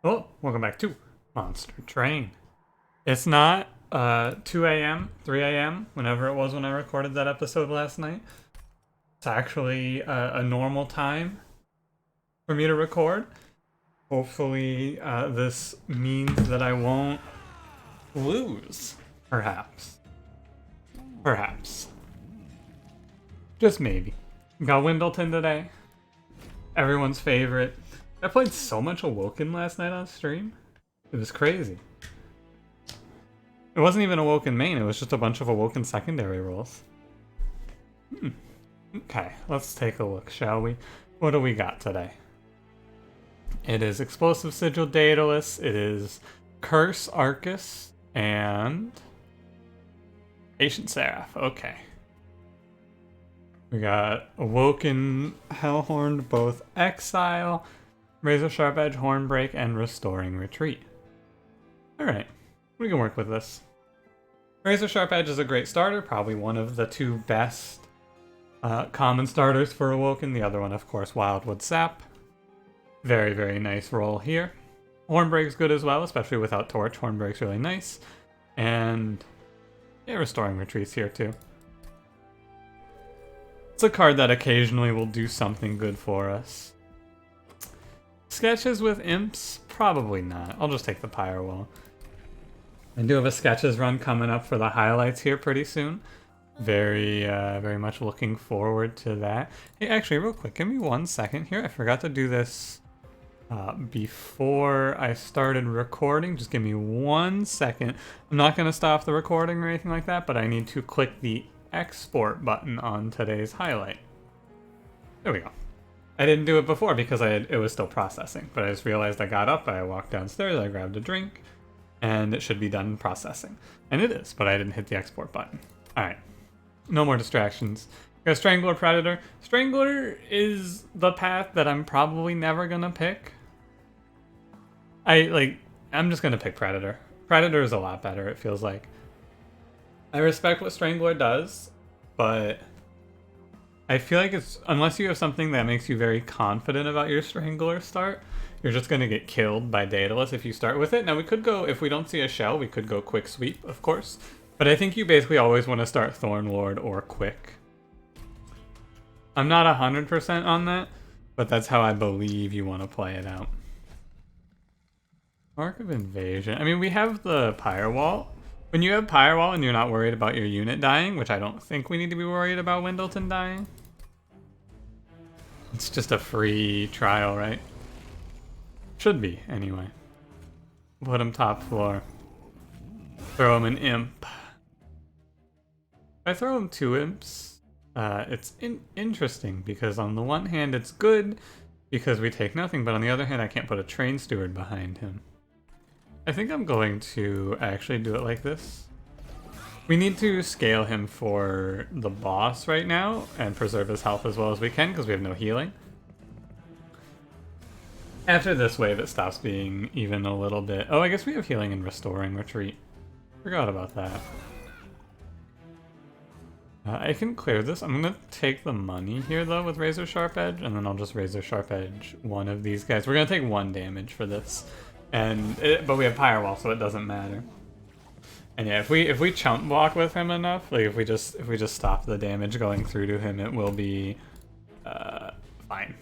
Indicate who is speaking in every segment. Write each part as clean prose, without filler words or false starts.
Speaker 1: Oh, welcome back to Monster Train. It's not 2 a.m., 3 a.m., whenever it was when I recorded that episode last night. It's actually a normal time for me to record. Hopefully, this means that I won't lose. Perhaps. Perhaps. Just maybe. Got Windleton today. Everyone's favorite. I played so much Awoken last night on stream. It was crazy. It wasn't even Awoken main, it was just a bunch of Awoken secondary roles. Okay, let's take a look, shall we? What do we got today? It is Explosive Sigil Daedalus, it is Curse Arcus, and Ancient Seraph. Okay. We got Awoken Hellhorned, both Exile, Razor Sharp Edge, Hornbreak, and Restoring Retreat. Alright, we can work with this. Razor Sharp Edge is a great starter, probably one of the two best common starters for Awoken. The other one, of course, Wildwood Sap. Very, very nice roll here. Hornbreak's good as well, especially without Torch. Hornbreak's really nice. And yeah, Restoring Retreat's here too. It's a card that occasionally will do something good for us. Sketches with imps? Probably not. I'll just take the Pyre Wall. I do have a sketches run coming up for the highlights here pretty soon. Very much looking forward to that. Hey, actually, real quick, give me 1 second here. I forgot to do this before I started recording. Just give me 1 second. I'm not going to stop the recording or anything like that, but I need to click the export button on today's highlight. There we go. I didn't do it before because it was still processing, but I just realized I got up, I walked downstairs, I grabbed a drink, and it should be done processing. And it is, but I didn't hit the export button. Alright, no more distractions. We got Strangler, Predator. Strangler is the path that I'm probably never gonna pick. I'm just gonna pick Predator. Predator is a lot better, it feels like. I respect what Strangler does, but I feel like it's, unless you have something that makes you very confident about your Strangler start, you're just going to get killed by Daedalus if you start with it. Now we could go, if we don't see a shell, we could go Quick Sweep, of course. But I think you basically always want to start Thorn Lord or Quick. I'm not 100% on that, but that's how I believe you want to play it out. Mark of Invasion. I mean, we have the Pyre Wall. When you have Pyre Wall and you're not worried about your unit dying, which I don't think we need to be worried about Windleton dying. It's just a free trial, right? Should be, anyway. Put him top floor. Throw him an imp. If I throw him 2 imps, it's interesting because on the one hand it's good because we take nothing, but on the other hand I can't put a train steward behind him. I think I'm going to actually do it like this. We need to scale him for the boss right now and preserve his health as well as we can because we have no healing. After this wave it stops being even a little bit... Oh, I guess we have healing and Restoring Retreat. Forgot about that. I can clear this. I'm going to take the money here though with Razor Sharp Edge, and then I'll just Razor Sharp Edge one of these guys. We're going to take 1 damage for this. But we have Pyre Wall, so it doesn't matter. And yeah, if we chump block with him enough, like if we just stop the damage going through to him, it will be fine.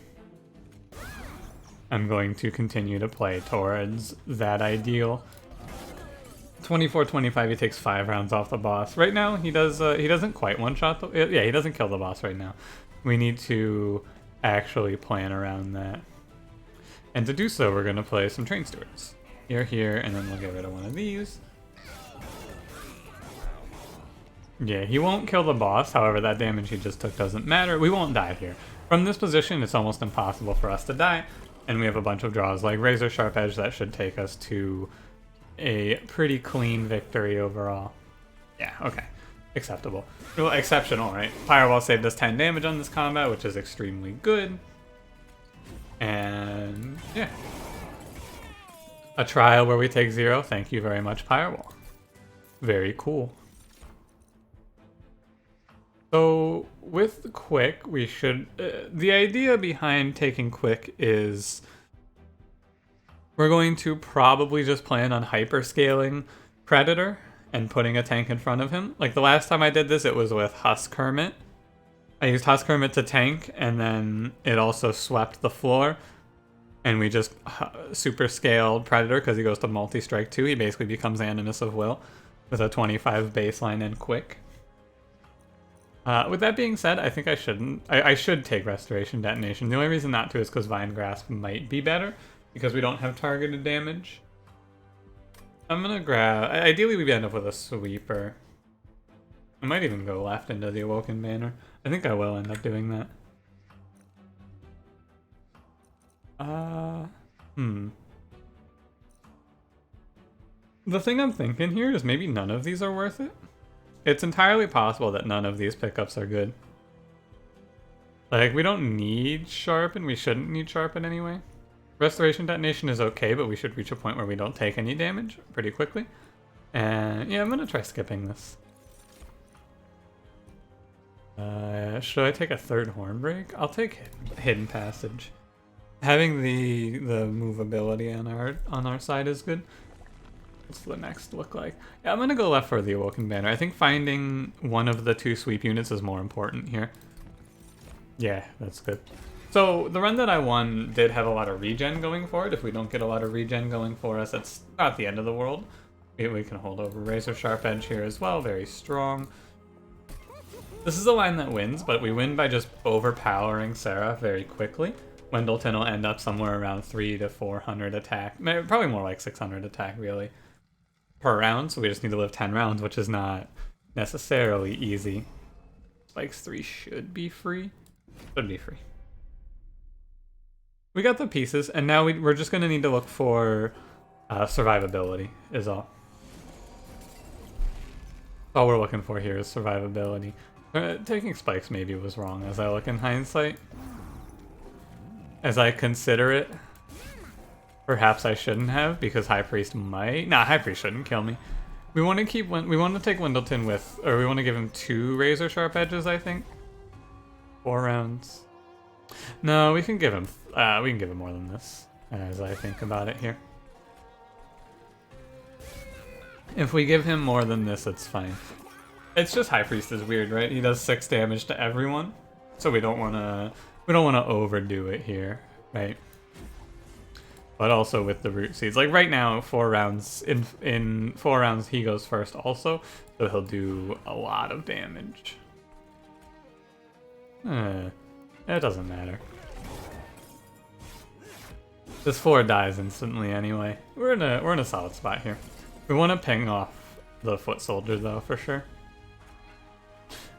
Speaker 1: I'm going to continue to play towards that ideal. 24-25, he takes 5 rounds off the boss. Right now, he doesn't quite one-shot yeah, he doesn't kill the boss right now. We need to actually plan around that. And to do so, we're going to play some Train Stewards. Here, and then we'll get rid of one of these. Yeah, he won't kill the boss, however that damage he just took doesn't matter. We won't die here. From this position, it's almost impossible for us to die, and we have a bunch of draws like Razor Sharp Edge that should take us to a pretty clean victory overall. Yeah, okay. Acceptable. Well, exceptional, right? Pyre Wall saved us 10 damage on this combat, which is extremely good. And yeah. A trial where we take 0. Thank you very much, Pyre Wall. Very cool. So with Quick, we should... the idea behind taking Quick is We're going to probably just plan on hyperscaling Predator and putting a tank in front of him. Like the last time I did this, it was with Husk Hermit. I used Husk Hermit to tank, and then it also swept the floor. And we just super scaled Predator because he goes to multi-strike 2. He basically becomes Animus of Will with a 25 baseline and quick. With that being said, I think I shouldn't. I should take Restoration Detonation. The only reason not to is because Vine Grasp might be better because we don't have targeted damage. I'm gonna grab... Ideally, we end up with a Sweeper. I might even go left into the Awoken banner. I think I will end up doing that. The thing I'm thinking here is maybe none of these are worth it. It's entirely possible that none of these pickups are good. Like, we don't need Sharpen. We shouldn't need Sharpen anyway. Restoration Detonation is okay, but we should reach a point where we don't take any damage pretty quickly. And yeah, I'm gonna try skipping this. Should I take a third Horn Break? I'll take Hidden Passage. Having the movability on our side is good. What's the next look like? Yeah, I'm gonna go left for the Awoken banner. I think finding one of the 2 sweep units is more important here. Yeah, that's good. So the run that I won did have a lot of regen going for it. If we don't get a lot of regen going for us, it's not the end of the world. We can hold over Razor Sharp Edge here as well, very strong. This is a line that wins, but we win by just overpowering Seraph very quickly. Wendleton will end up somewhere around 300 to 400 attack. Probably more like 600 attack, really, per round. So we just need to live 10 rounds, which is not necessarily easy. Spikes 3 should be free. Should be free. We got the pieces, and now we're just going to need to look for survivability, is all. All we're looking for here is survivability. Taking spikes maybe was wrong as I look in hindsight. As I consider it, perhaps I shouldn't have, because High Priest might... Nah, High Priest shouldn't kill me. We want to keep... We want to take Wendleton with... Or we want to give him 2 Razor Sharp Edges, I think. 4 rounds. No, we can give him... we can give him more than this, as I think about it here. If we give him more than this, it's fine. It's just High Priest is weird, right? He does 6 damage to everyone, so we don't want to overdo it here, right? But also with the Root Seeds, like right now, 4 rounds in 4 rounds he goes first also, so he'll do a lot of damage. It doesn't matter. This 4 dies instantly anyway. We're in a solid spot here. We want to ping off the Foot Soldier though, for sure.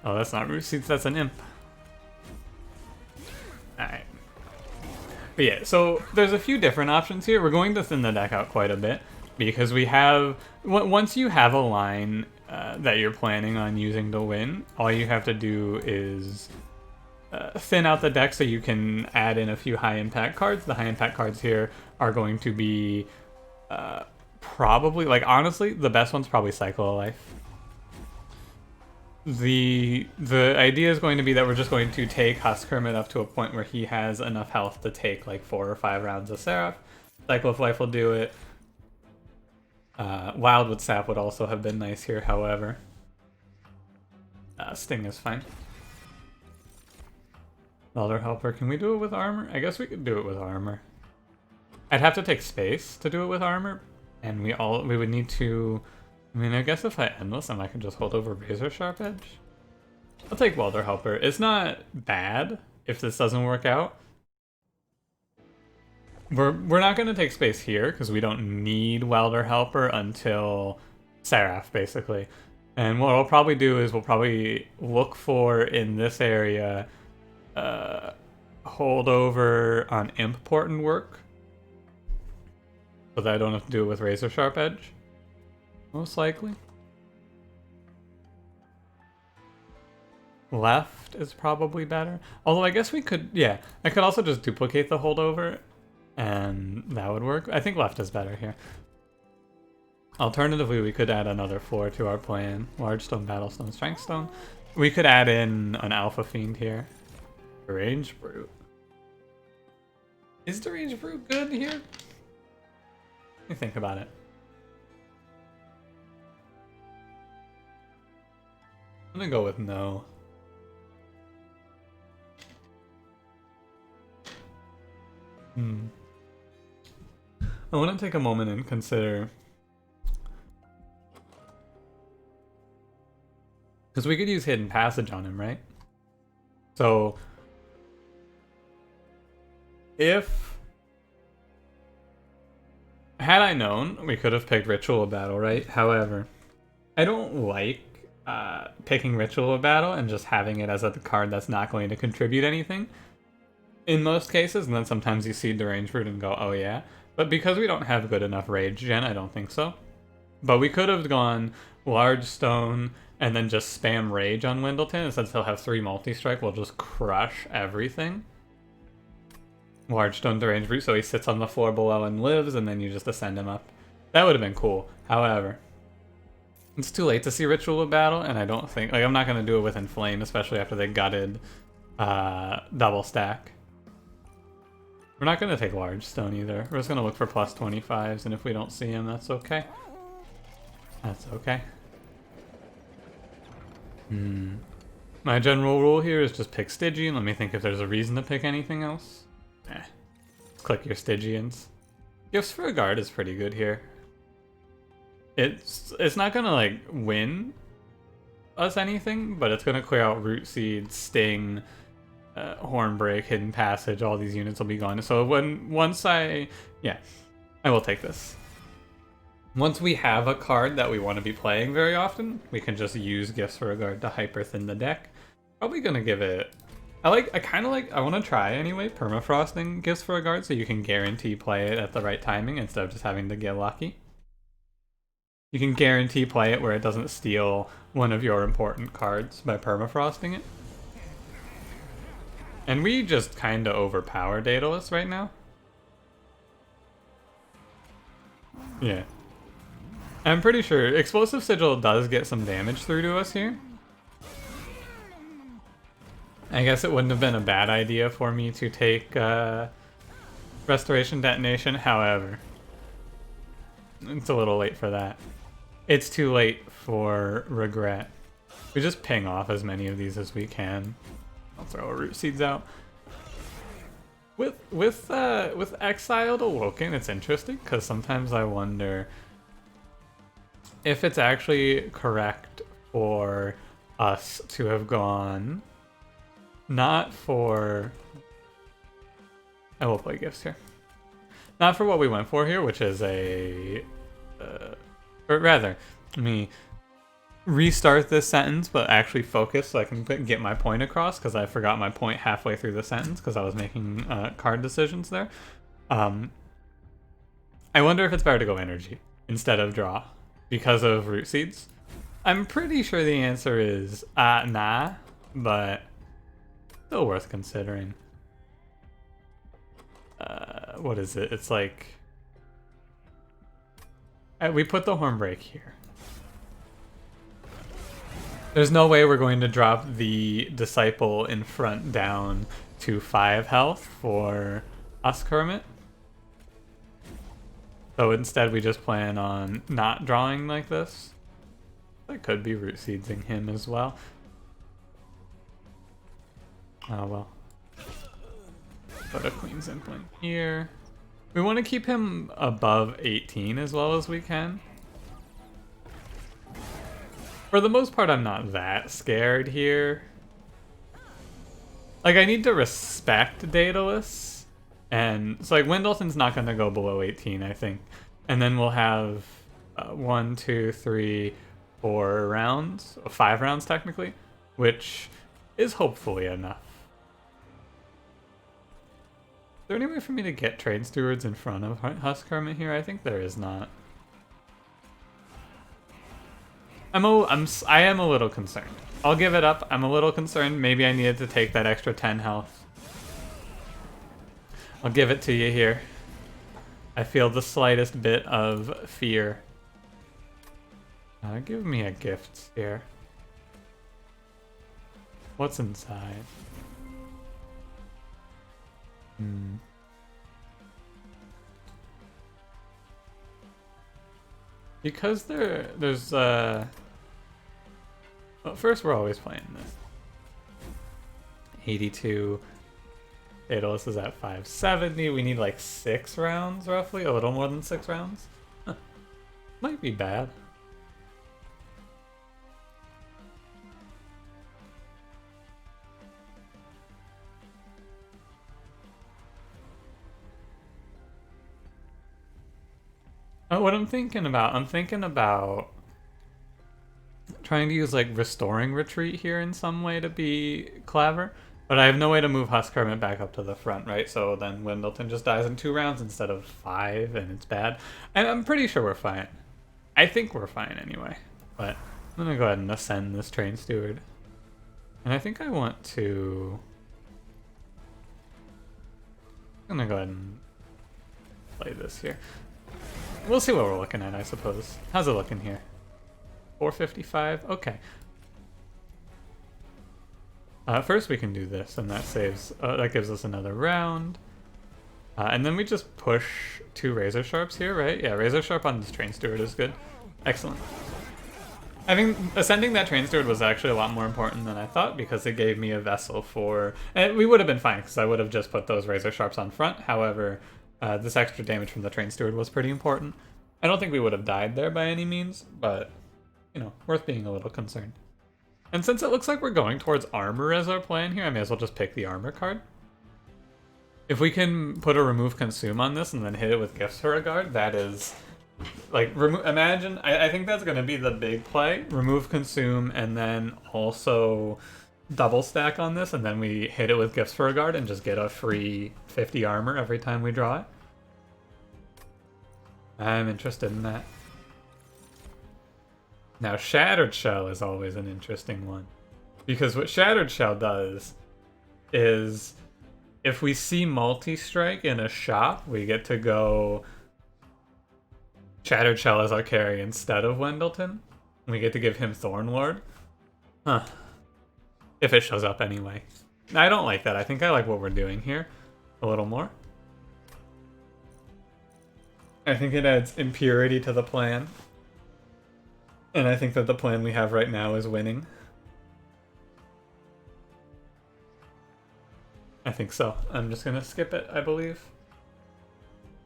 Speaker 1: Oh, that's not Root Seeds, that's an Imp. Alright. But yeah, so there's a few different options here. We're going to thin the deck out quite a bit, because we have... Once you have a line that you're planning on using to win, all you have to do is thin out the deck so you can add in a few high impact cards. The high impact cards here are going to be probably, like honestly, the best one's probably Cycle of Life. The idea is going to be that we're just going to take Husk Hermit up to a point where he has enough health to take like 4 or 5 rounds of Seraph. Cycle of Life will do it. Wild with Sap would also have been nice here, however. Sting is fine. Elder Helper, can we do it with armor? I guess we could do it with armor. I'd have to take space to do it with armor, and we would need to... I mean, I guess if I Endless him, I can just hold over Razor Sharp Edge. I'll take Welder Helper. It's not bad if this doesn't work out. We're not going to take space here, because we don't need Welder Helper until Seraph, basically. And what we'll probably do is we'll probably look for, in this area, hold over on Imp Port and work, so that I don't have to do it with Razor Sharp Edge. Most likely. Left is probably better. Although I guess we could, yeah, I could also just duplicate the holdover and that would work. I think left is better here. Alternatively, we could add another 4 to our plan. Large Stone, Battlestone, Strength Stone. We could add in an Alpha Fiend here. Deranged Brute. Is Deranged Brute good here? Let me think about it. I'm gonna go with no. I want to take a moment and consider, because we could use Hidden Passage on him, right? So if had I known, we could have picked Ritual of Battle, right? However, I don't like picking Ritual of Battle and just having it as a card that's not going to contribute anything in most cases, and then sometimes you see Deranged Root and go, oh yeah. But because we don't have good enough Rage Gen, I don't think so. But we could have gone Large Stone and then just spam Rage on Wendleton, and since he'll have 3 multi-strike, we'll just crush everything. Large Stone Deranged Root, so he sits on the floor below and lives, and then you just ascend him up. That would have been cool. However, it's too late to see Ritual of Battle, and I don't think, like, I'm not going to do it with Inflame, especially after they gutted Double Stack. We're not going to take Large Stone either. We're just going to look for plus 25s, and if we don't see him, that's okay. That's okay. My general rule here is just pick Stygian. Let me think if there's a reason to pick anything else. Click your Stygians. Gifts for a Guard is pretty good here. It's not going to, like, win us anything, but it's going to clear out Root Seed, Sting, Hornbreak, Hidden Passage, all these units will be gone. So I will take this. Once we have a card that we want to be playing very often, we can just use Gifts for a Guard to hyper thin the deck. Probably gonna give it. I want to try anyway, permafrosting Gifts for a Guard so you can guarantee play it at the right timing instead of just having to get lucky. You can guarantee play it where it doesn't steal one of your important cards by permafrosting it. And we just kind of overpower Daedalus right now. Yeah. I'm pretty sure Explosive Sigil does get some damage through to us here. I guess it wouldn't have been a bad idea for me to take Restoration Detonation, however, it's a little late for that. It's too late for Regret. We just ping off as many of these as we can. I'll throw a Root Seeds out. With Exiled Awoken, it's interesting because sometimes I wonder if it's actually correct for us to have gone not for. I will play Gifts here. Not for what we went for here, which is a. Or rather, let me restart this sentence, but actually focus so I can get my point across, because I forgot my point halfway through the sentence because I was making card decisions there. I wonder if it's better to go Energy instead of Draw because of Root Seeds. I'm pretty sure the answer is nah, but still worth considering. What is it? It's like we put the Hornbreak here. There's no way we're going to drop the Disciple in front down to 5 health for us, Kermit. So instead we just plan on not drawing like this. That could be Root Seedsing him as well. Oh well. Put a Queen's Implant here. We want to keep him above 18 as well as we can. For the most part, I'm not that scared here. Like, I need to respect Daedalus. And so, like, Wendleton's not going to go below 18, I think. And then we'll have 1, 2, 3, 4 rounds. 5 rounds, technically. Which is hopefully enough. Is there any way for me to get Trade Stewards in front of Husk Hermit here? I think there is not. I am a little concerned. I'll give it up. I'm a little concerned. Maybe I needed to take that extra 10 health. I'll give it to you here. I feel the slightest bit of fear. Give me a gift here. What's inside? Because there's well, first we're always playing this. 82. Daedalus is at 570. We need like 6 rounds roughly, a little more than 6 rounds. Huh. Might be bad. What I'm thinking about trying to use like Restoring Retreat here in some way to be clever, but I have no way to move Husk Hermit back up to the front, right? So then Wendleton just dies in 2 rounds instead of 5, and it's bad. And I'm pretty sure we're fine. I think we're fine anyway, but I'm gonna go ahead and ascend this Train Steward. And I think I want to... I'm gonna go ahead and play this here. We'll see what we're looking at, I suppose. How's it looking here? 455? Okay. First we can do this, and that saves... that gives us another round. And then we just push 2 Razor Sharps here, right? Yeah, Razor Sharp on this Train Steward is good. Excellent. I think ascending that Train Steward was actually a lot more important than I thought, because it gave me a vessel for... And we would have been fine, because I would have just put those Razor Sharps on front. However... this extra damage from the Train Steward was pretty important. I don't think we would have died there by any means, but, you know, worth being a little concerned. And since it looks like we're going towards armor as our plan here, I may as well just pick the armor card. If we can put a Remove Consume on this and then hit it with Gifts for a Guard, that is... Like, imagine... I think that's going to be the big play. Remove Consume and then also... double stack on this, and then we hit it with Gifts for a Guard and just get a free 50 armor every time we draw it. I'm interested in that. Now, Shattered Shell is always an interesting one. Because what Shattered Shell does is, if we see Multi-Strike in a shop, we get to go Shattered Shell as our carry instead of Wendleton. We get to give him Thornlord. Huh. If it shows up anyway. I don't like that. I think I like what we're doing here a little more. I think it adds impurity to the plan. And I think that the plan we have right now is winning. I think so. I'm just gonna skip it, I believe.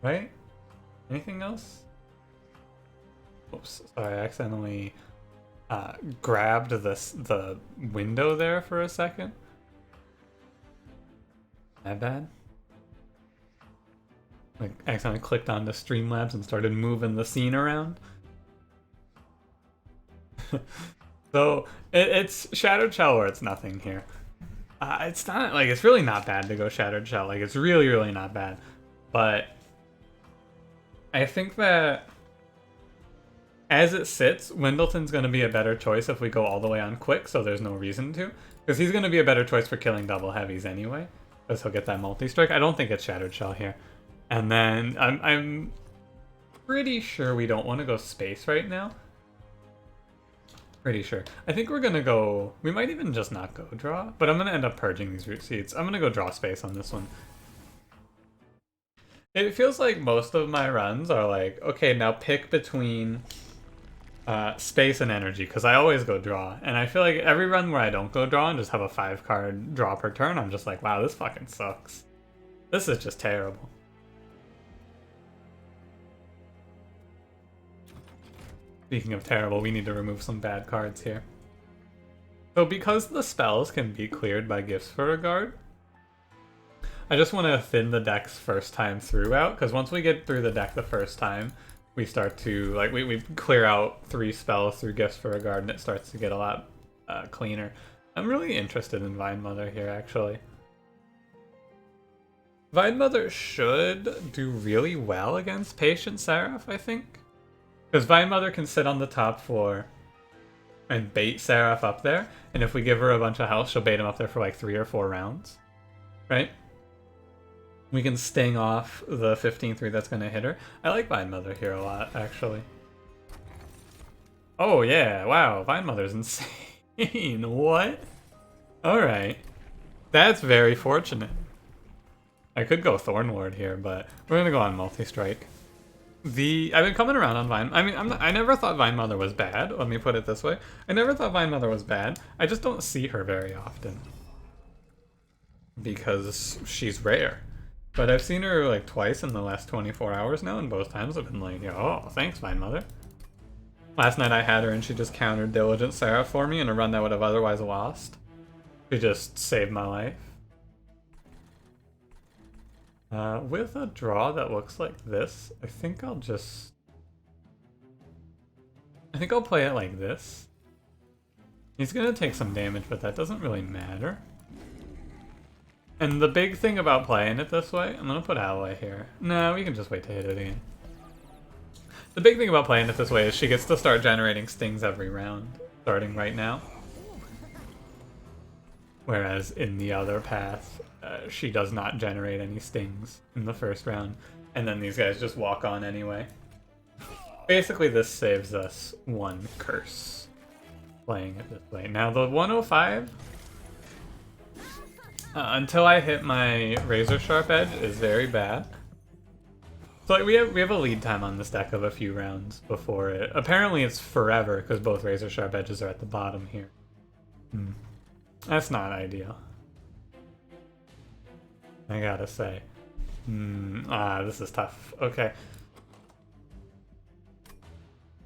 Speaker 1: Right? Anything else? Oops, sorry, I accidentally... grabbed the window there for a second. That bad? Like, accidentally clicked onto Streamlabs and started moving the scene around. So, it's Shattered Shell or it's nothing here. It's not, like, it's really not bad to go Shattered Shell. Like, it's really, really not bad. But I think that as it sits, Wendleton's going to be a better choice if we go all the way on quick, so there's no reason to. Because he's going to be a better choice for killing double heavies anyway, because he'll get that multi-strike. I don't think it's Shattered Shell here. And then I'm pretty sure we don't want to go space right now. Pretty sure. I think we're going to go... We might even just not go draw, but I'm going to end up purging these root seeds. I'm going to go draw space on this one. It feels like most of my runs are like, okay, now pick between... space and energy, because I always go draw, and I feel like every run where I don't go draw and just have a 5-card draw per turn, I'm just like, wow, this fucking sucks. This is just terrible. Speaking of terrible, we need to remove some bad cards here. So because the spells can be cleared by Gifts for a Guard, I just want to thin the deck's first time through out, because once we get through the deck the first time, we start to, like, we clear out 3 spells through Gifts for a Guard, and it starts to get a lot cleaner. I'm really interested in Vinemother here, actually. Vinemother should do really well against Patient Seraph, I think. Because Vinemother can sit on the top floor and bait Seraph up there, and if we give her a bunch of health, she'll bait him up there for like 3 or 4 rounds. Right? We can sting off the 15-3 that's going to hit her. I like Vinemother here a lot, actually. Oh yeah, wow, Vinemother's insane. What? Alright. That's very fortunate. I could go Thornlord here, but we're going to go on Multi-Strike. I've been coming around on Vine. I mean, I never thought Vinemother was bad. Let me put it this way. I never thought Vinemother was bad. I just don't see her very often. Because she's rare. But I've seen her like twice in the last 24 hours now, and both times I've been like, oh, thanks, Vinemother. Last night I had her and she just countered Diligent Sarah for me in a run that would have otherwise lost. She just saved my life. With a draw that looks like this, I think I'll play it like this. He's gonna take some damage, but that doesn't really matter. And the big thing about playing it this way, I'm gonna put Alloy here. No, we can just wait to hit it again. The big thing about playing it this way is she gets to start generating stings every round, starting right now. Whereas in the other path, she does not generate any stings in the first round, and then these guys just walk on anyway. Basically, this saves us one curse, playing it this way. Now the 105, until I hit my Razor Sharp Edge, is very bad. So like, we have a lead time on this deck of a few rounds before it. Apparently it's forever, because both Razor Sharp Edges are at the bottom here. That's not ideal, I gotta say. This is tough. Okay.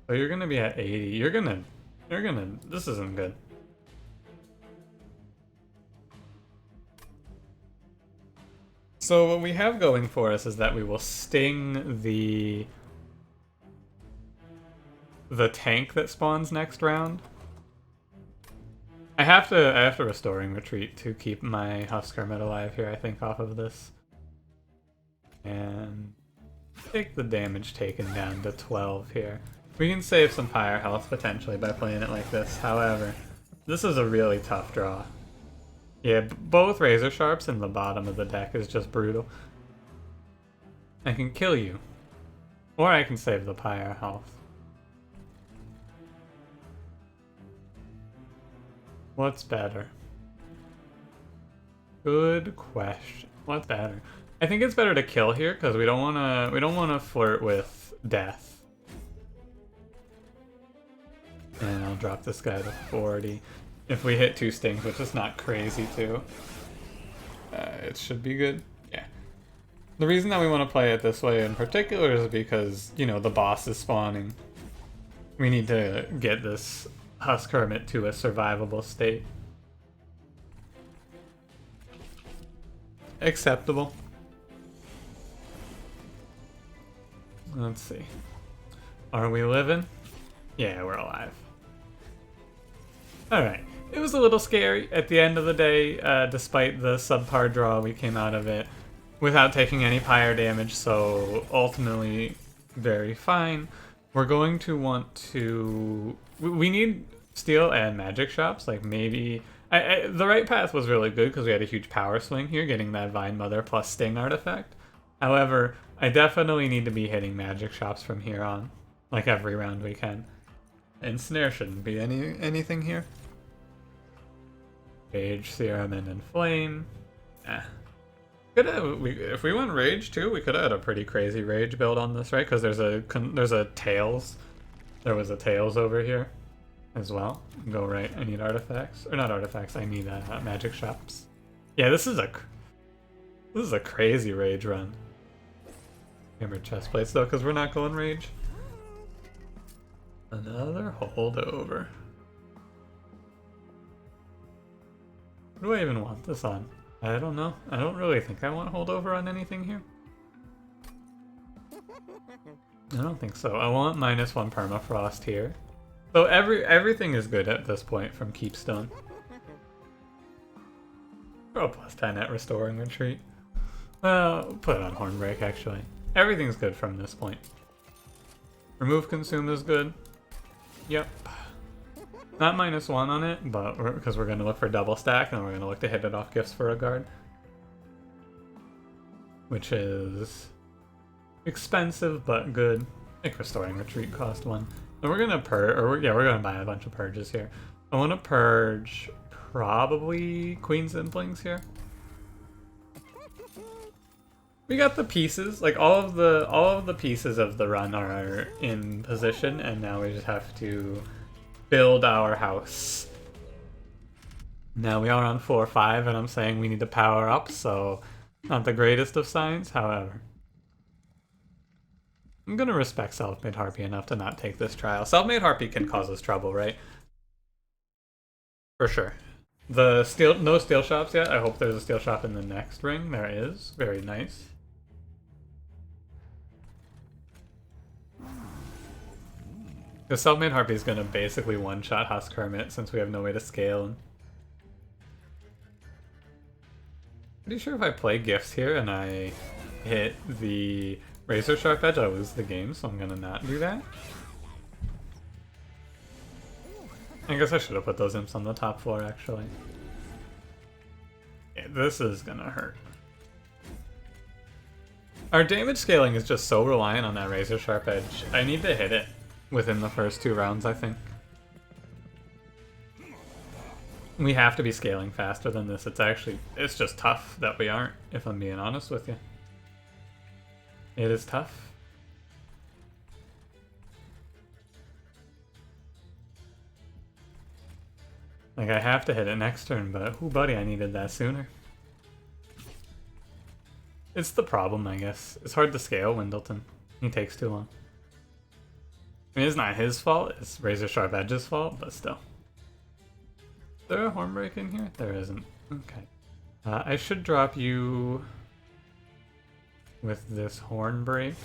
Speaker 1: So you're gonna be at 80. You're gonna, this isn't good. So what we have going for us is that we will sting the tank that spawns next round. I have to Restoring Retreat to keep my Husk Hermit alive here, I think, off of this. And take the damage taken down to 12 here. We can save some fire health potentially by playing it like this. However, this is a really tough draw. Yeah, both Razor Sharps in the bottom of the deck is just brutal. I can kill you. Or I can save the pyre health. What's better? Good question. What's better? I think it's better to kill here because we don't wanna flirt with death. And I'll drop this guy to 40. If we hit 2 stings, which is not crazy too. It should be good. Yeah. The reason that we want to play it this way in particular is because, you know, the boss is spawning. We need to get this Husk Hermit to a survivable state. Acceptable. Let's see. Are we living? Yeah, we're alive. Alright. It was a little scary at the end of the day, despite the subpar draw we came out of it without taking any pyre damage, so ultimately very fine. We're going to want to... We need steel and magic shops, like maybe... the right path was really good because we had a huge power swing here, getting that Vinemother plus Sting artifact. However, I definitely need to be hitting magic shops from here on, like every round we can. And Snare shouldn't be anything here. Rage, Serum, and Inflame. If we went Rage too, we could have had a pretty crazy Rage build on this, right? Because there's a Tails. There was a Tails over here as well. Go right. I need artifacts, or not artifacts. I need magic shops. Yeah, this is a crazy Rage run. Hammer chest plates though, because we're not going Rage. Another holdover. What do I even want this on? I don't know. I don't really think I want holdover on anything here. I don't think so. I want -1 permafrost here. So everything is good at this point from Keepstone. Throw a +10 at Restoring Retreat. Well, put it on Hornbreak actually. Everything's good from this point. Remove Consume is good. Yep. Not -1 on it, but because we're going to look for double stack and we're going to look to hit it off Gifts for a Guard. Which is expensive but good. I think Restoring Retreat cost 1. And we're going to we're going to buy a bunch of purges here. I want to purge probably Queen's Implings here. We got the pieces, like all of the pieces of the run are in position, and now we just have to build our house. Now we are on 4-5, and I'm saying we need to power up, so not the greatest of signs, however. I'm gonna respect Self-Made Harpy enough to not take this trial. Self-Made Harpy can cause us trouble, right? For sure. The no steel shops yet. I hope there's a steel shop in the next ring. There is. Very nice. The Self-Made Harpy is gonna basically one-shot Husk Hermit since we have no way to scale. Pretty sure if I play gifts here and I hit the Razor Sharp Edge, I lose the game, so I'm gonna not do that. I guess I should have put those imps on the top floor, actually. Yeah, this is gonna hurt. Our damage scaling is just so reliant on that Razor Sharp Edge. I need to hit it within the first 2 rounds, I think. We have to be scaling faster than this. It's just tough that we aren't, if I'm being honest with you. It is tough. Like, I have to hit it next turn, but ooh, buddy, I needed that sooner. It's the problem, I guess. It's hard to scale Windleton. He takes too long. I mean, it's not his fault, it's Razor Sharp Edge's fault, but still. Is there a Hornbreak in here? There isn't. Okay. I should drop you with this Hornbreak.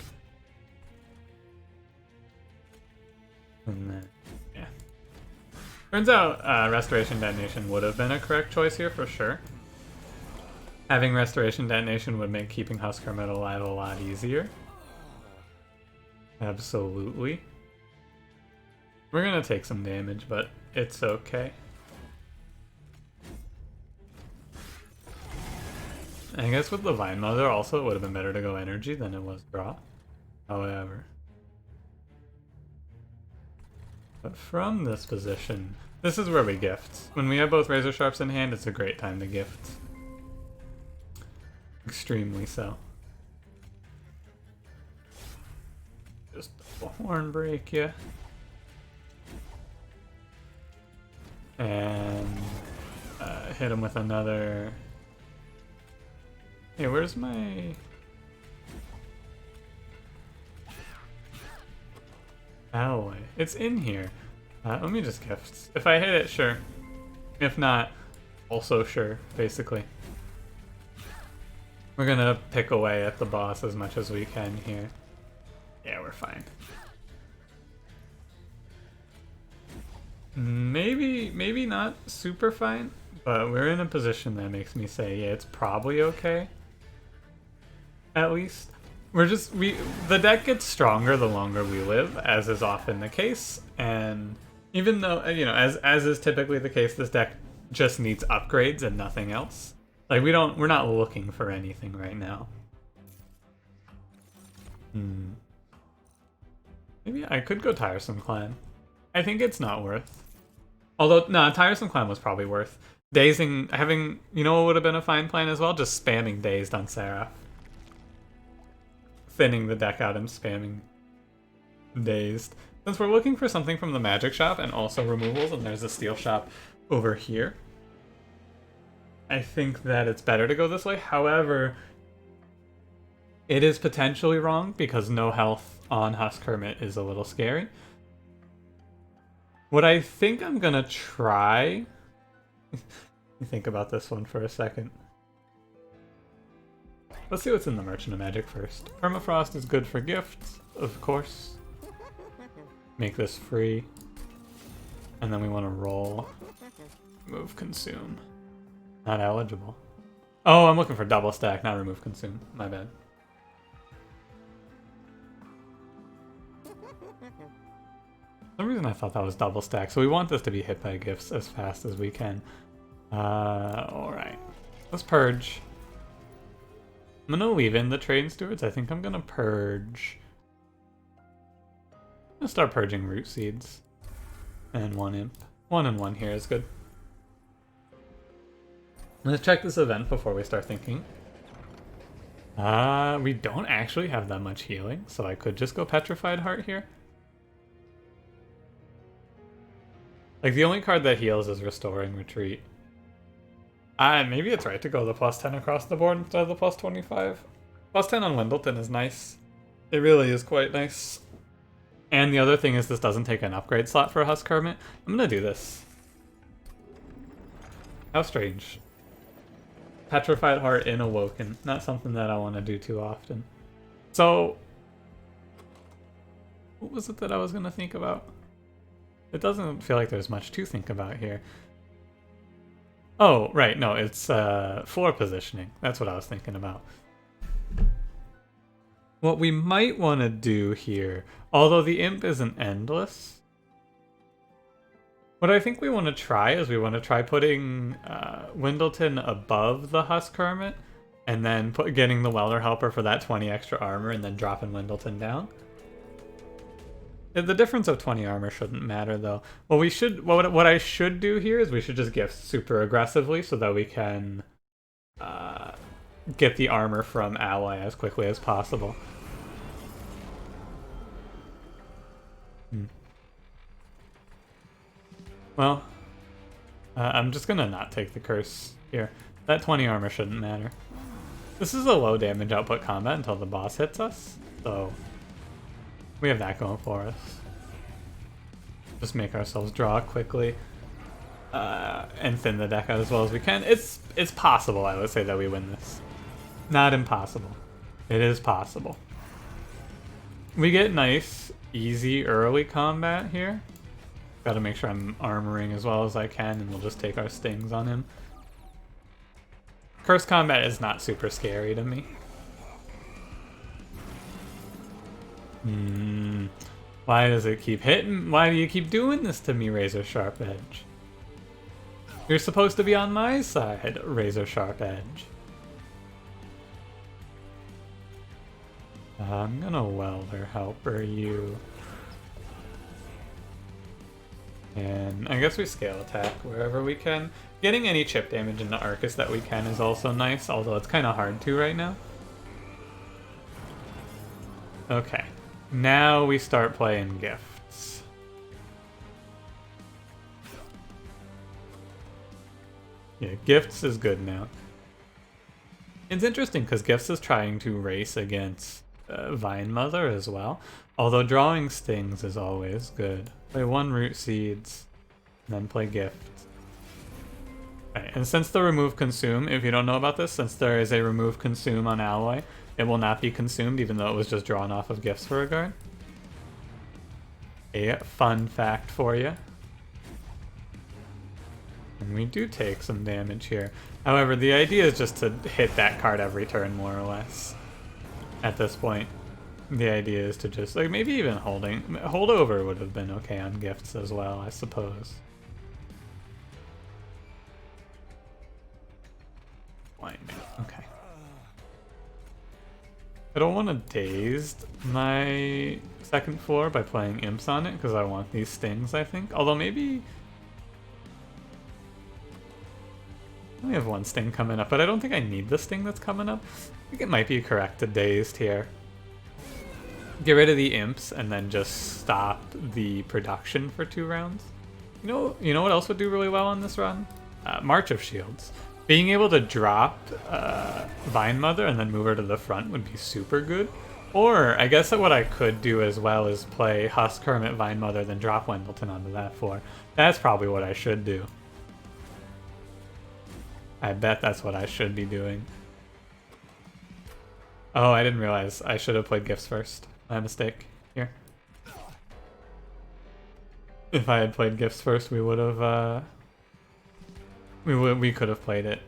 Speaker 1: And then, yeah. Turns out Restoration Detonation would have been a correct choice here for sure. Having Restoration Detonation would make keeping Husk Hermit alive a lot easier. Absolutely. We're gonna take some damage, but it's okay. I guess with the Vinemother also it would have been better to go energy than it was draw. However. But from this position, this is where we gift. When we have both Razor Sharps in hand, it's a great time to gift. Extremely so. Just a Horn Break, yeah. And hit him with another... Hey, where's my... Alloy? It's in here. Let me just gift. If I hit it, sure. If not, also sure, basically. We're gonna pick away at the boss as much as we can here. Yeah, we're fine. Maybe not super fine, but we're in a position that makes me say, yeah, it's probably okay. At least. The deck gets stronger the longer we live, as is often the case, and even though, you know, as is typically the case, this deck just needs upgrades and nothing else. Like, we're not looking for anything right now. Maybe I could go Tiresome Clan. I think it's not worth. Although, no, Tiresome Clan was probably worth. Dazing, having, you know what would have been a fine plan as well? Just spamming Dazed on Seraph. Thinning the deck out and spamming Dazed. Since we're looking for something from the magic shop and also removals, and there's a steel shop over here, I think that it's better to go this way. However, it is potentially wrong because no health on Husk Hermit is a little scary. What I think I'm gonna try... Let me think about this one for a second. Let's see what's in the Merchant of Magic first. Permafrost is good for gifts, of course. Make this free. And then we want to roll. Remove Consume. Not eligible. Oh, I'm looking for double stack, not remove Consume. My bad. For some reason I thought that was double stack, so we want this to be hit by gifts as fast as we can. Alright. Let's purge. I'm gonna leave in the Trading Stewards. I think I'm gonna purge. I'm gonna start purging Root Seeds. And 1 imp. 1 and 1 here is good. Let's check this event before we start thinking. We don't actually have that much healing, so I could just go Petrified Heart here. Like, the only card that heals is Restoring Retreat. Maybe it's right to go the +10 across the board instead of the +25. +10 on Wendleton is nice. It really is quite nice. And the other thing is this doesn't take an upgrade slot for a Husk Hermit. I'm gonna do this. How strange. Petrified Heart in Awoken. Not something that I want to do too often. So, what was it that I was gonna think about? It doesn't feel like there's much to think about here. Oh, right, no, it's floor positioning. That's what I was thinking about. What we might want to do here, although the imp isn't endless, what I think we want to try is we want to try putting Wendleton above the Husk Hermit, and then getting the Welder Helper for that 20 extra armor, and then dropping Wendleton down. The difference of 20 armor shouldn't matter, though. Well, what I should do here is we should just gift super aggressively so that we can get the armor from Alloy as quickly as possible. Well, I'm just gonna not take the curse here. That 20 armor shouldn't matter. This is a low damage output combat until the boss hits us, so we have that going for us. Just make ourselves draw quickly and thin the deck out as well as we can. It's possible, I would say, that we win this. Not impossible. It is possible. We get nice, easy early combat here. Gotta make sure I'm armoring as well as I can, and we'll just take our stings on him. Curse combat is not super scary to me. Why does it keep hitting? Why do you keep doing this to me, Razor Sharp Edge? You're supposed to be on my side, Razor Sharp Edge. I'm gonna Welder Helper you. And I guess we scale attack wherever we can. Getting any chip damage into Arcus that we can is also nice, although it's kind of hard to right now. Okay. Now we start playing gifts. Yeah, gifts is good now. It's interesting because gifts is trying to race against Vinemother as well. Although drawing stings is always good. Play 1 root seeds, and then play gifts. Right, and since the remove consume, if you don't know about this, since there is a remove consume on Alloy, it will not be consumed even though it was just drawn off of gifts for a guard. A fun fact for you. And we do take some damage here. However, the idea is just to hit that card every turn, more or less. At this point, the idea is to just, like, maybe even holdover would have been okay on gifts as well, I suppose. Okay. I don't want to dazed my second floor by playing imps on it, because I want these stings, I think. Although maybe... I only have 1 sting coming up, but I don't think I need the sting that's coming up. I think it might be correct to dazed here. Get rid of the imps and then just stop the production for 2 rounds. You know what else would do really well on this run? March of Shields. Being able to drop Vinemother and then move her to the front would be super good. Or I guess that what I could do as well is play Husk Hermit Vinemother, then drop Wendleton onto that floor. That's probably what I should do. I bet that's what I should be doing. Oh, I didn't realize I should have played gifts first. My mistake here. If I had played gifts first, we would have we could have played it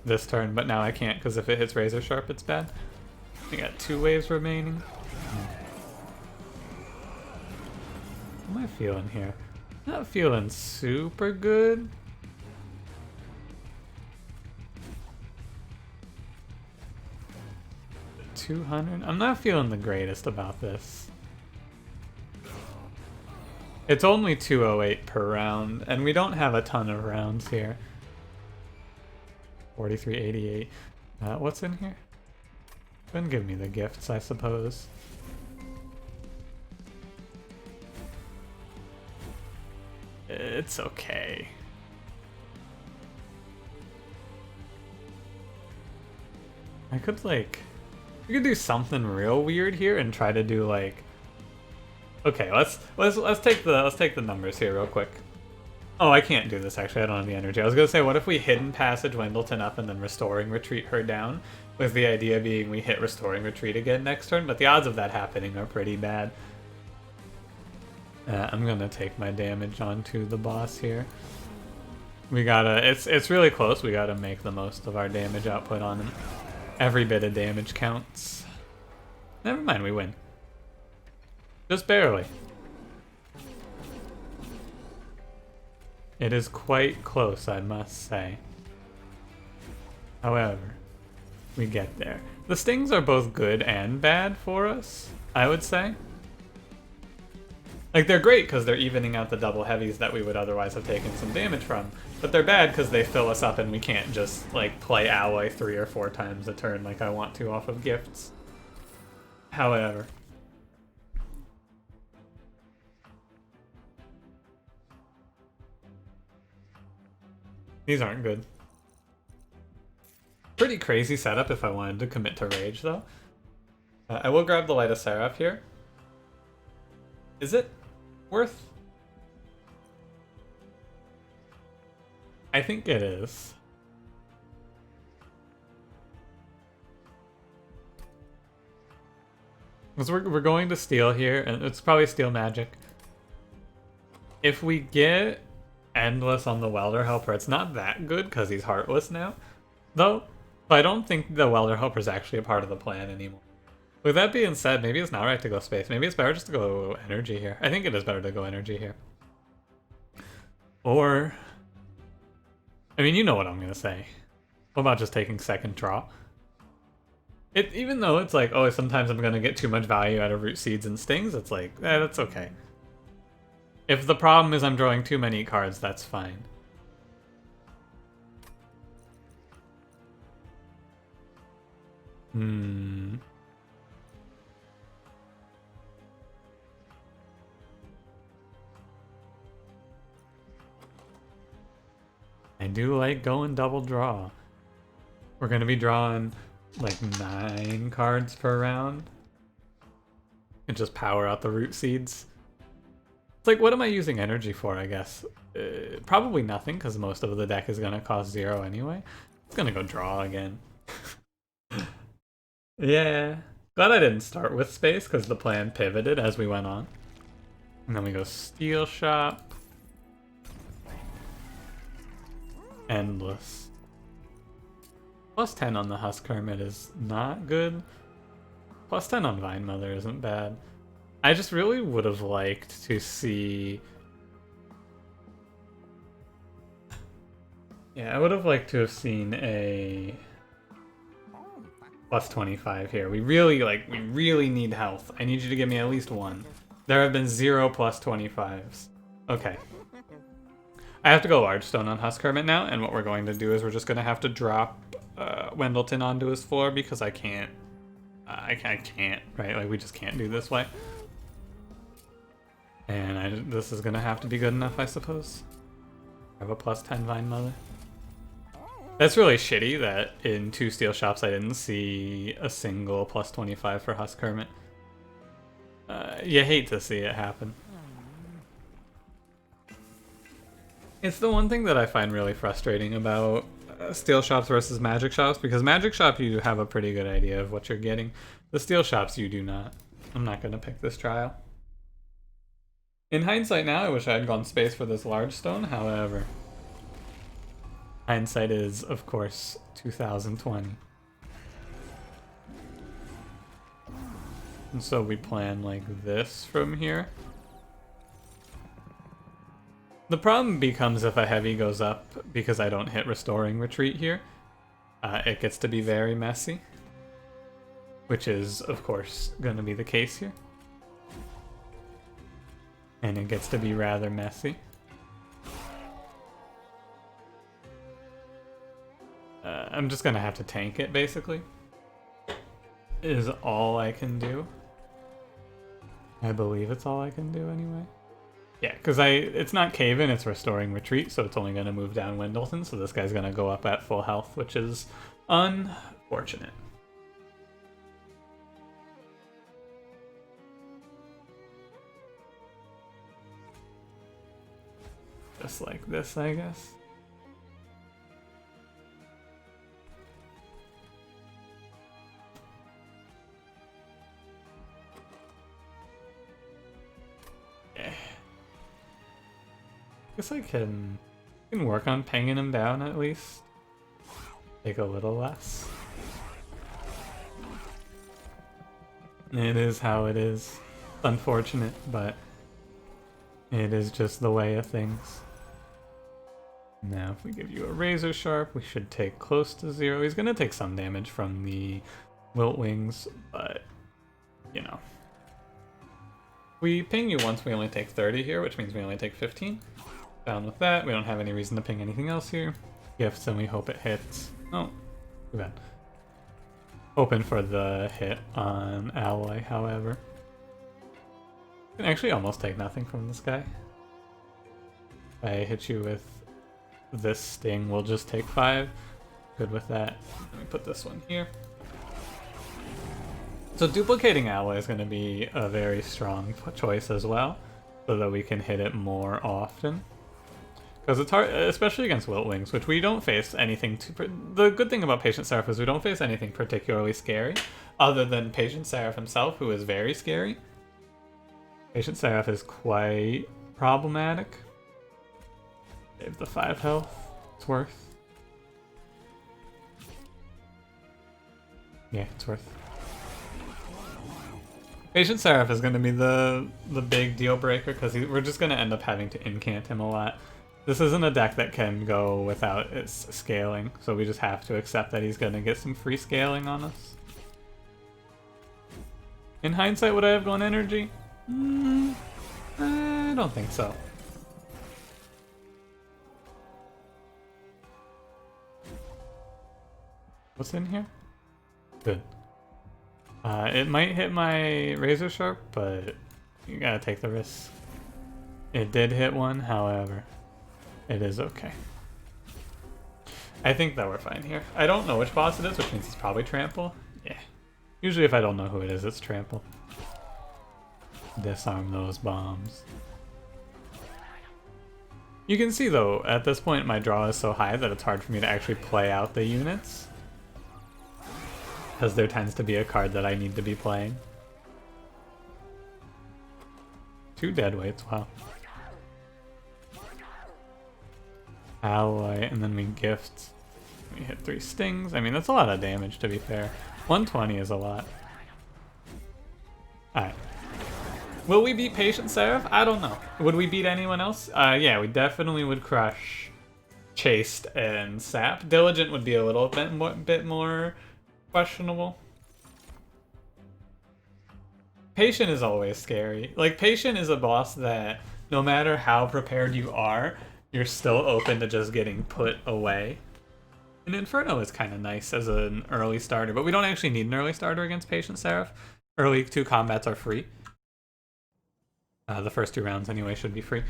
Speaker 1: this turn, but now I can't because if it hits Razor Sharp, it's bad. We got 2 waves remaining. How am I feeling here? Not feeling super good. $200? I'm not feeling the greatest about this. It's only 208 per round, and we don't have a ton of rounds here. 4388. What's in here? Then give me the gifts, I suppose. It's okay. I could like... We could do something real weird here and try to do like... Okay, let's take the numbers here real quick. Oh, I can't do this actually, I don't have the energy. I was gonna say, what if we hidden passage Wendleton up and then restoring retreat her down? With the idea being we hit restoring retreat again next turn, but the odds of that happening are pretty bad. I'm gonna take my damage onto the boss here. We gotta, it's really close, we gotta make the most of our damage output on him. Every bit of damage counts. Never mind, we win. Just barely. It is quite close, I must say. However, we get there. The stings are both good and bad for us, I would say. Like, they're great because they're evening out the double heavies that we would otherwise have taken some damage from, but they're bad because they fill us up and we can't just, like, play alloy 3 or 4 times a turn like I want to off of gifts. However. These aren't good. Pretty crazy setup if I wanted to commit to rage, though. I will grab the Light of Seraph here. Is it worth? I think it is. Because we're going to steal here, and it's probably steal magic. If we get Endless on the Welder Helper, it's not that good because he's heartless now, though. But I don't think the Welder Helper is actually a part of the plan anymore. With that being said, maybe it's not right to go space. Maybe it's better just to go energy here. I think it is better to go energy here. Or, I mean, you know what I'm gonna say. What about just taking second draw? Even though it's like, oh, sometimes I'm gonna get too much value out of root seeds and stings, it's like, that's okay. If the problem is I'm drawing too many cards, that's fine. I do like going double draw. We're gonna be drawing like 9 cards per round. And just power out the root seeds. It's like, what am I using energy for, I guess? Probably nothing, because most of the deck is gonna cost 0 anyway. It's gonna go draw again. Yeah. Glad I didn't start with space, because the plan pivoted as we went on. And then we go Steel Shop. Endless. Plus 10 on the Husk Hermit is not good. Plus 10 on Vinemother isn't bad. I just really would have liked to see... Yeah, I would have liked to have seen a plus 25 here. We really need health. I need you to give me at least 1. There have been 0 plus 25s. Okay. I have to go large stone on Husk Hermit now, and what we're going to do is we're just going to have to drop Wendleton onto his floor because I can't. I can't, right? Like, we just can't do this way. And this is going to have to be good enough, I suppose. I have a plus 10 Vinemother. That's really shitty that in 2 steel shops I didn't see a single plus 25 for Husk Hermit. You hate to see it happen. It's the one thing that I find really frustrating about steel shops versus magic shops, because magic shop you have a pretty good idea of what you're getting. The steel shops you do not. I'm not going to pick this trial. In hindsight now, I wish I had gone space for this large stone, however, hindsight is, of course, 2020. And so we plan like this from here. The problem becomes if a heavy goes up because I don't hit restoring retreat here, it gets to be very messy, which is, of course, going to be the case here. And it gets to be rather messy. I'm just going to have to tank it, basically. is all I can do. I believe it's all I can do anyway. Yeah, because it's not cave-in, it's restoring retreat, so it's only going to move down Windleton, so this guy's going to go up at full health, which is unfortunate. Just like this, I guess. Guess I can work on pinging him down at least. Take a little less. It is how it is. Unfortunate, but it is just the way of things. Now if we give you a Razor Sharp, we should take close to 0. He's gonna take some damage from the Wilt Wings, but you know. We ping you once, we only take 30 here, which means we only take 15. Down with that. We don't have any reason to ping anything else here. Gifts, and we hope it hits. Oh, too bad. Hoping for the hit on Alloy, however. Can actually almost take nothing from this guy. If I hit you with this sting, we'll just take 5. Good with that. Let me put this one here. So duplicating Alloy is going to be a very strong choice as well, so that we can hit it more often. Because it's hard, especially against Wilt Wings, which we don't face anything the good thing about Patient Seraph is we don't face anything particularly scary, other than Patient Seraph himself, who is very scary. Patient Seraph is quite problematic. Save the 5 health. It's worth. Yeah, it's worth. Patient Seraph is going to be the big deal breaker, because we're just going to end up having to incant him a lot. This isn't a deck that can go without its scaling, so we just have to accept that he's going to get some free scaling on us. In hindsight, would I have gone energy? I don't think so. What's in here? Good. It might hit my Razor Sharp, but you gotta take the risk. It did hit one, however. It is okay. I think that we're fine here. I don't know which boss it is, which means it's probably Trample. Yeah. Usually if I don't know who it is, it's Trample. Disarm those bombs. You can see though, at this point my draw is so high that it's hard for me to actually play out the units. Because there tends to be a card that I need to be playing. 2 deadweights, wow. Alloy, and then we gift. We hit 3 stings. I mean, that's a lot of damage, to be fair. 120 is a lot. Alright. Will we beat Patient Seraph? I don't know. Would we beat anyone else? Yeah, we definitely would crush Chaste and Sap. Diligent would be a little bit more questionable. Patient is always scary. Like, Patient is a boss that no matter how prepared you are, you're still open to just getting put away. And Inferno is kind of nice as an early starter, but we don't actually need an early starter against Patient Seraph. Early 2 combats are free. The first 2 rounds anyway should be free.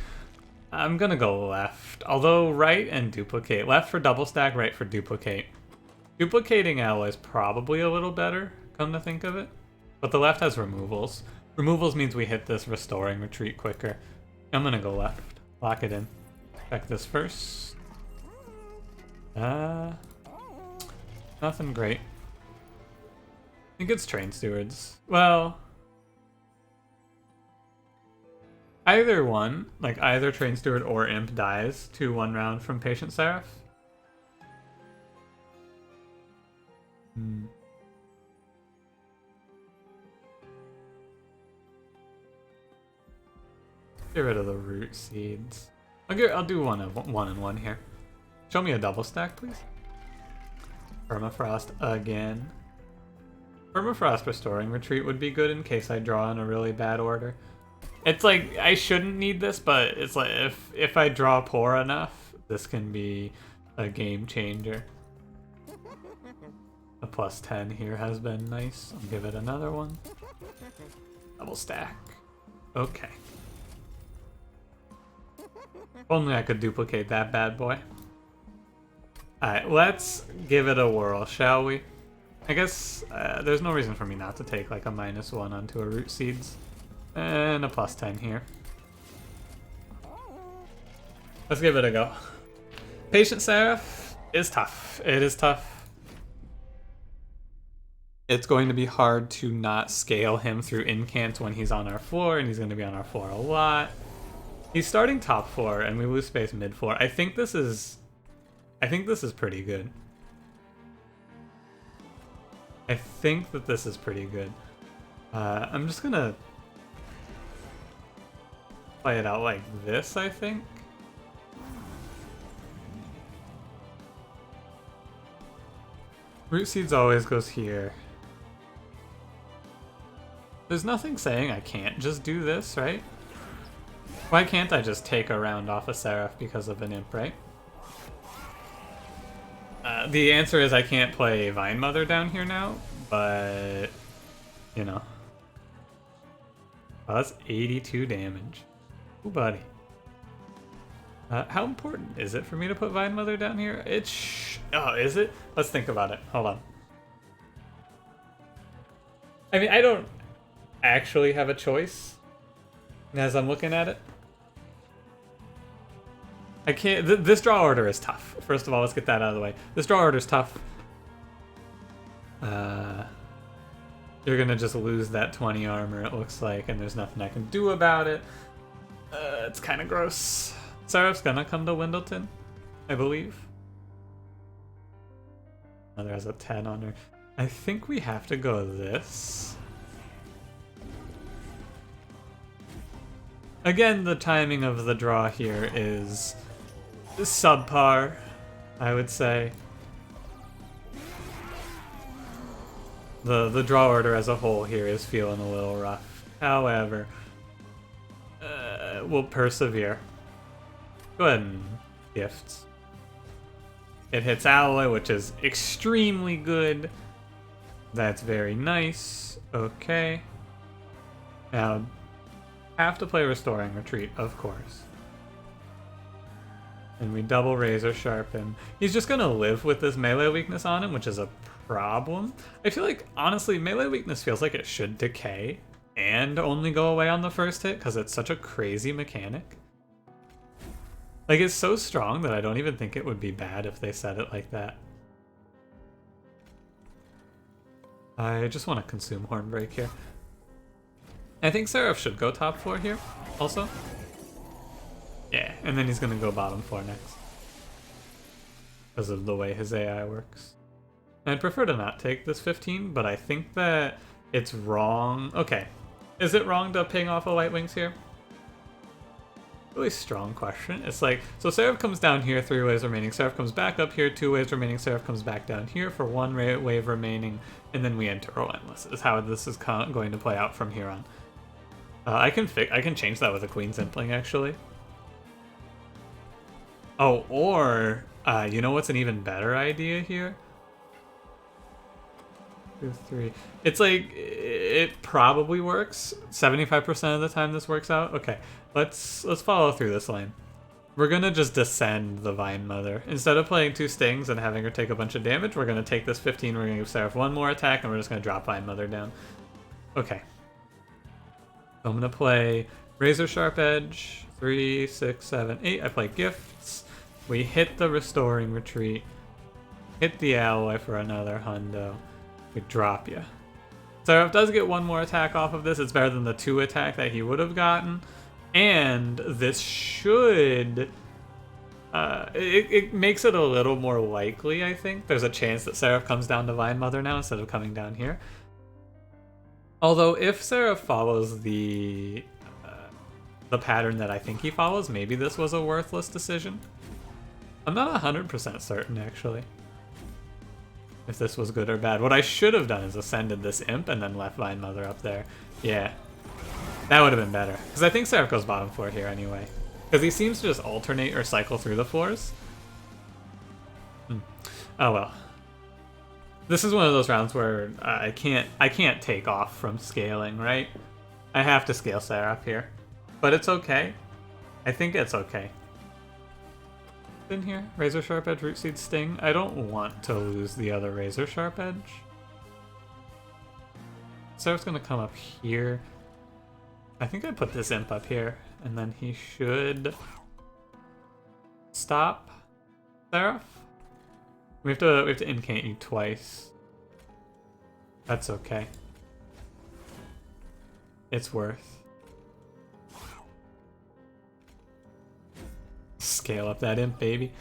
Speaker 1: I'm gonna go left, although right and duplicate. Left for double stack, right for duplicate. Duplicating Alloy is probably a little better, come to think of it. But the left has removals. Removals means we hit this restoring retreat quicker. I'm gonna go left. Lock it in. Check this first. Nothing great. I think it's Train Stewards. Well, either one, like either Train Steward or Imp dies to 1 round from Patient Seraph. Get rid of the root seeds. I'll do one and one here. Show me a double stack, please. Permafrost again. Permafrost restoring retreat would be good in case I draw in a really bad order. It's like I shouldn't need this, but it's like if I draw poor enough, this can be a game changer. The plus 10 here has been nice. I'll give it another one. Double stack. Okay. If only I could duplicate that bad boy. Alright, let's give it a whirl, shall we? I guess there's no reason for me not to take like a -1 onto a root seeds. And a plus 10 here. Let's give it a go. Patient Seraph is tough. It is tough. It's going to be hard to not scale him through incants when he's on our floor, and he's going to be on our floor a lot. He's starting top 4, and we lose space mid 4. I think this is pretty good. I think that this is pretty good. I'm just gonna play it out like this, I think. Root Seeds always goes here. There's nothing saying I can't just do this, right? Why can't I just take a round off a Seraph because of an imp, right? The answer is I can't play Vinemother down here now, but, you know. Oh, that's 82 damage. Ooh, buddy. How important is it for me to put Vinemother down here? Oh, is it? Let's think about it. Hold on. I mean, I don't actually have a choice as I'm looking at it. I can't. This draw order is tough. First of all, let's get that out of the way. This draw order is tough. You're gonna just lose that 20 armor, it looks like, and there's nothing I can do about it. It's kind of gross. Seraph's gonna come to Windleton, I believe. Mother has a 10 on her. I think we have to go this. Again, the timing of the draw here is subpar, I would say. The draw order as a whole here is feeling a little rough. However, we'll persevere. Go ahead and gifts. It hits Alloy, which is extremely good. That's very nice. Okay. Now, have to play Restoring Retreat, of course. And we double Razor Sharpen. He's just gonna live with this melee weakness on him, which is a problem. I feel like, honestly, melee weakness feels like it should decay and only go away on the first hit, because it's such a crazy mechanic. Like, it's so strong that I don't even think it would be bad if they said it like that. I just want to consume Hornbreak here. I think Seraph should go top 4 here, also. Yeah, and then he's going to go bottom 4 next. Because of the way his AI works. I'd prefer to not take this 15, but I think that it's wrong. Okay, is it wrong to ping off a White Wings here? Really strong question. It's like, so Seraph comes down here, 3 waves remaining. Seraph comes back up here, 2 waves remaining. Seraph comes back down here for 1 wave remaining, and then we enter Relentless. Is how this is going to play out from here on. I can change that with a Queen Simpling, actually. Oh, or you know what's an even better idea here? 2, 3. It's like, it probably works. 75% of the time this works out. Okay, let's follow through this line. We're gonna just descend the Vinemother. Instead of playing 2 stings and having her take a bunch of damage, we're gonna take this 15, we're gonna give Seraph 1 more attack, and we're just gonna drop Vinemother down. Okay. So I'm gonna play Razor Sharp Edge, 3, 6, 7, 8. I play Gifts. We hit the Restoring Retreat. Hit the Alloy for another hundo. We drop you. Seraph does get 1 more attack off of this. It's better than the 2 attack that he would have gotten. And this should... it makes it a little more likely, I think. There's a chance that Seraph comes down to Vinemother now instead of coming down here. Although, if Seraph follows the pattern that I think he follows, maybe this was a worthless decision. I'm not 100% certain, actually, if this was good or bad. What I should have done is ascended this imp and then left Vinemother up there. Yeah, that would have been better. Because I think Seraph goes bottom 4 here anyway. Because he seems to just alternate or cycle through the floors. Oh well. This is one of those rounds where I can't take off from scaling, right? I have to scale Seraph here. But it's okay. I think it's okay. In here, Razor Sharp Edge, Root Seed, Sting. I don't want to lose the other Razor Sharp Edge. Seraph's gonna come up here. I think I put this imp up here, and then he should stop Seraph. We have to incant you twice. That's okay. It's worth. Scale up that imp, baby.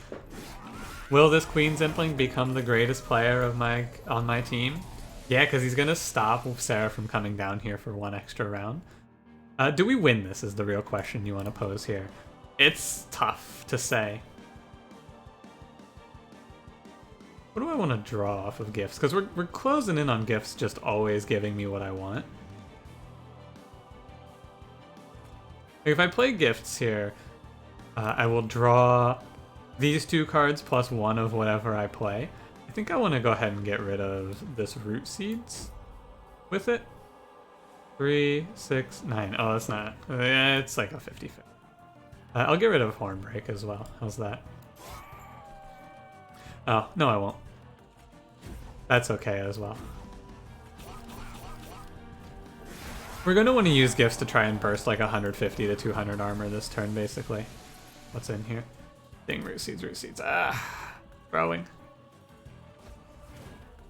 Speaker 1: Will this Queen's Impling become the greatest player of on my team? Yeah, because he's gonna stop Sarah from coming down here for one extra round. Do we win this is the real question you want to pose here. It's tough to say. What do I want to draw off of gifts? Because we're closing in on gifts just always giving me what I want. If I play gifts here, I will draw these two cards plus one of whatever I play. I think I want to go ahead and get rid of this Root Seeds with it. 3, 6, 9. Oh, that's not. It's like a 50-50. I'll get rid of Hornbreak as well. How's that? Oh, no I won't. That's okay as well. We're going to want to use gifts to try and burst like 150 to 200 armor this turn, basically. What's in here? Ding, Root Seeds, Root Seeds. Ah, throwing.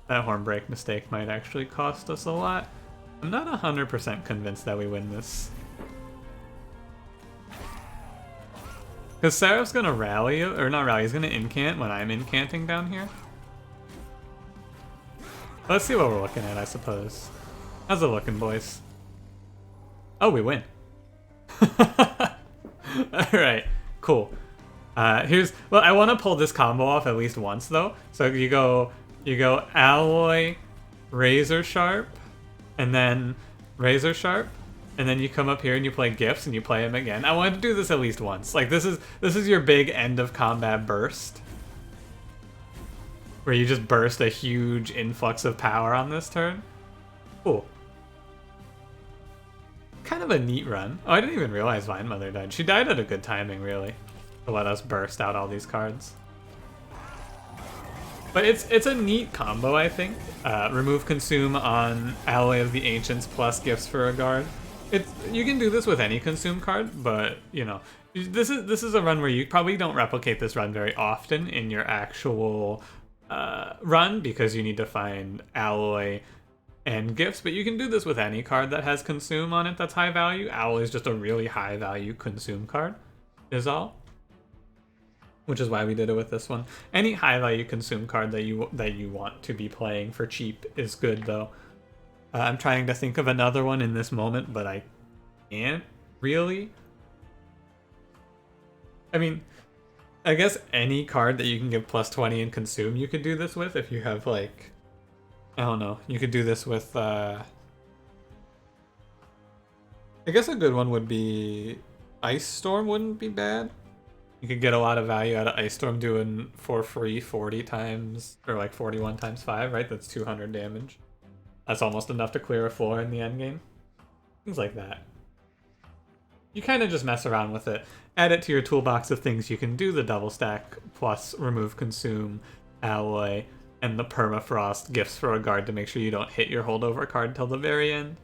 Speaker 1: That Hornbreak mistake might actually cost us a lot. I'm not 100% convinced that we win this. Because Seraph's gonna rally, or not rally, he's gonna incant when I'm incanting down here. Let's see what we're looking at, I suppose. How's it looking, boys? Oh, we win. Alright, cool. Well, I want to pull this combo off at least once, though. So you go Alloy, Razor Sharp, and then Razor Sharp, and then you come up here and you play gifts and you play him again. I wanted to do this at least once. Like this is your big end of combat burst, where you just burst a huge influx of power on this turn. Cool. Kind of a neat run. Oh, I didn't even realize Vinemother died. She died at a good timing, really, to let us burst out all these cards. But it's a neat combo, I think. Remove Consume on Alloy of the Ancients plus gifts for a guard. You can do this with any Consume card, but you know, this is a run where you probably don't replicate this run very often in your actual run because you need to find Alloy and gifts. But you can do this with any card that has Consume on it that's high value. Alloy is just a really high value Consume card, is all. Which is why we did it with this one. Any high value Consume card that you want to be playing for cheap is good, though. I'm trying to think of another one in this moment, but I can't really. I mean, I guess any card that you can give plus 20 in Consume you could do this with if you have, like, I don't know. You could do this with, I guess a good one would be Ice Storm wouldn't be bad. You could get a lot of value out of Ice Storm doing for free 40 times, or like 41 times 5, right? That's 200 damage. That's almost enough to clear a floor in the endgame. Things like that. You kind of just mess around with it. Add it to your toolbox of things you can do, the double stack plus remove Consume, Alloy, and the Permafrost gifts for a guard to make sure you don't hit your holdover card till the very end.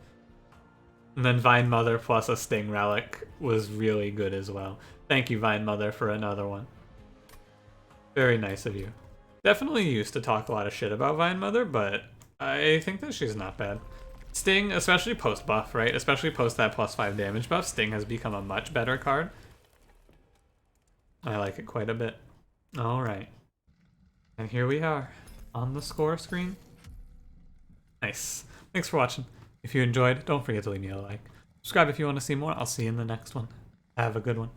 Speaker 1: And then Vinemother plus a Sting Relic was really good as well. Thank you, Vinemother, for another one. Very nice of you. Definitely used to talk a lot of shit about Vinemother, but I think that she's not bad. Sting, especially post-buff, right? Especially post that plus 5 damage buff, Sting has become a much better card. I like it quite a bit. Alright. And here we are, on the score screen. Nice. Thanks for watching. If you enjoyed, don't forget to leave me a like. Subscribe if you want to see more. I'll see you in the next one. Have a good one.